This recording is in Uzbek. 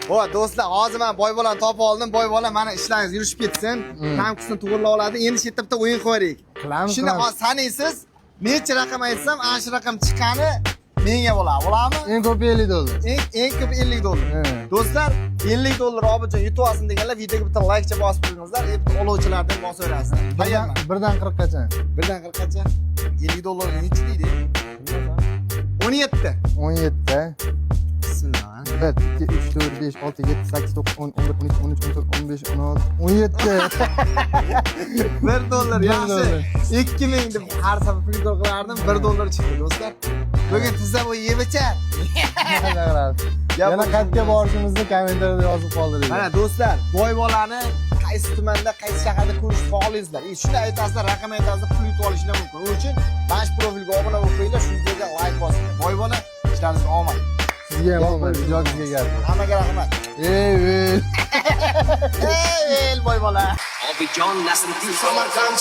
O do'stlar, hozir men boy bolani topib oldim. Boy bola mana ishlaringiz yurishib ketsin. Tankisini to'g'rilab oladi. Endi shu yerda bitta o'yin qo'yaylik. Qilamiz. Shuni sanaysiz, necha raqam aytsam, ana shu raqam chiqqani menga bo'ladi. Bo'ladimi? Eng ko'p $50. Eng ko'p $50. Do'stlar, $50 Obidjon yutib olsin deganlar, videoga bitta like bosib qo'yingizlar. Bitta olovchilardan bosib berasizlar. Tayyormi? 1dan 40 gacha. 1dan 40 gacha. $50 necha deydi? 17. 17. Bismillah. 1, 2, 3, 4, 5, 6, 7, 8, 9, 10, 11, 12, 13, 14, 15, 16, 17. $1 yaxshi. 2000 deb har safar pul qilardim, $1 chiqdi do'stlar. Bugun tizza bu yebicha. Yana qayerga borishimizni kommentariyada yozib qoldiring. Mana do'stlar, boy bolani qaysi tumanda, qaysi shaharda ko'rishni xohlaysizlar. Shunda aytasizlar, raqam aytasizlar, pul yutib olishlar mumkin. Uning uchun mana shu profilga obuna bo'lib qo'yinglar, shu videoga like bosinglar. Boy bola, ishlaringiz omad. Sizga ham omad, ijodingizga keldi. Hammaga rahmat. Ey, Ey, boy bola. Obidjon Nasriddin Samarqand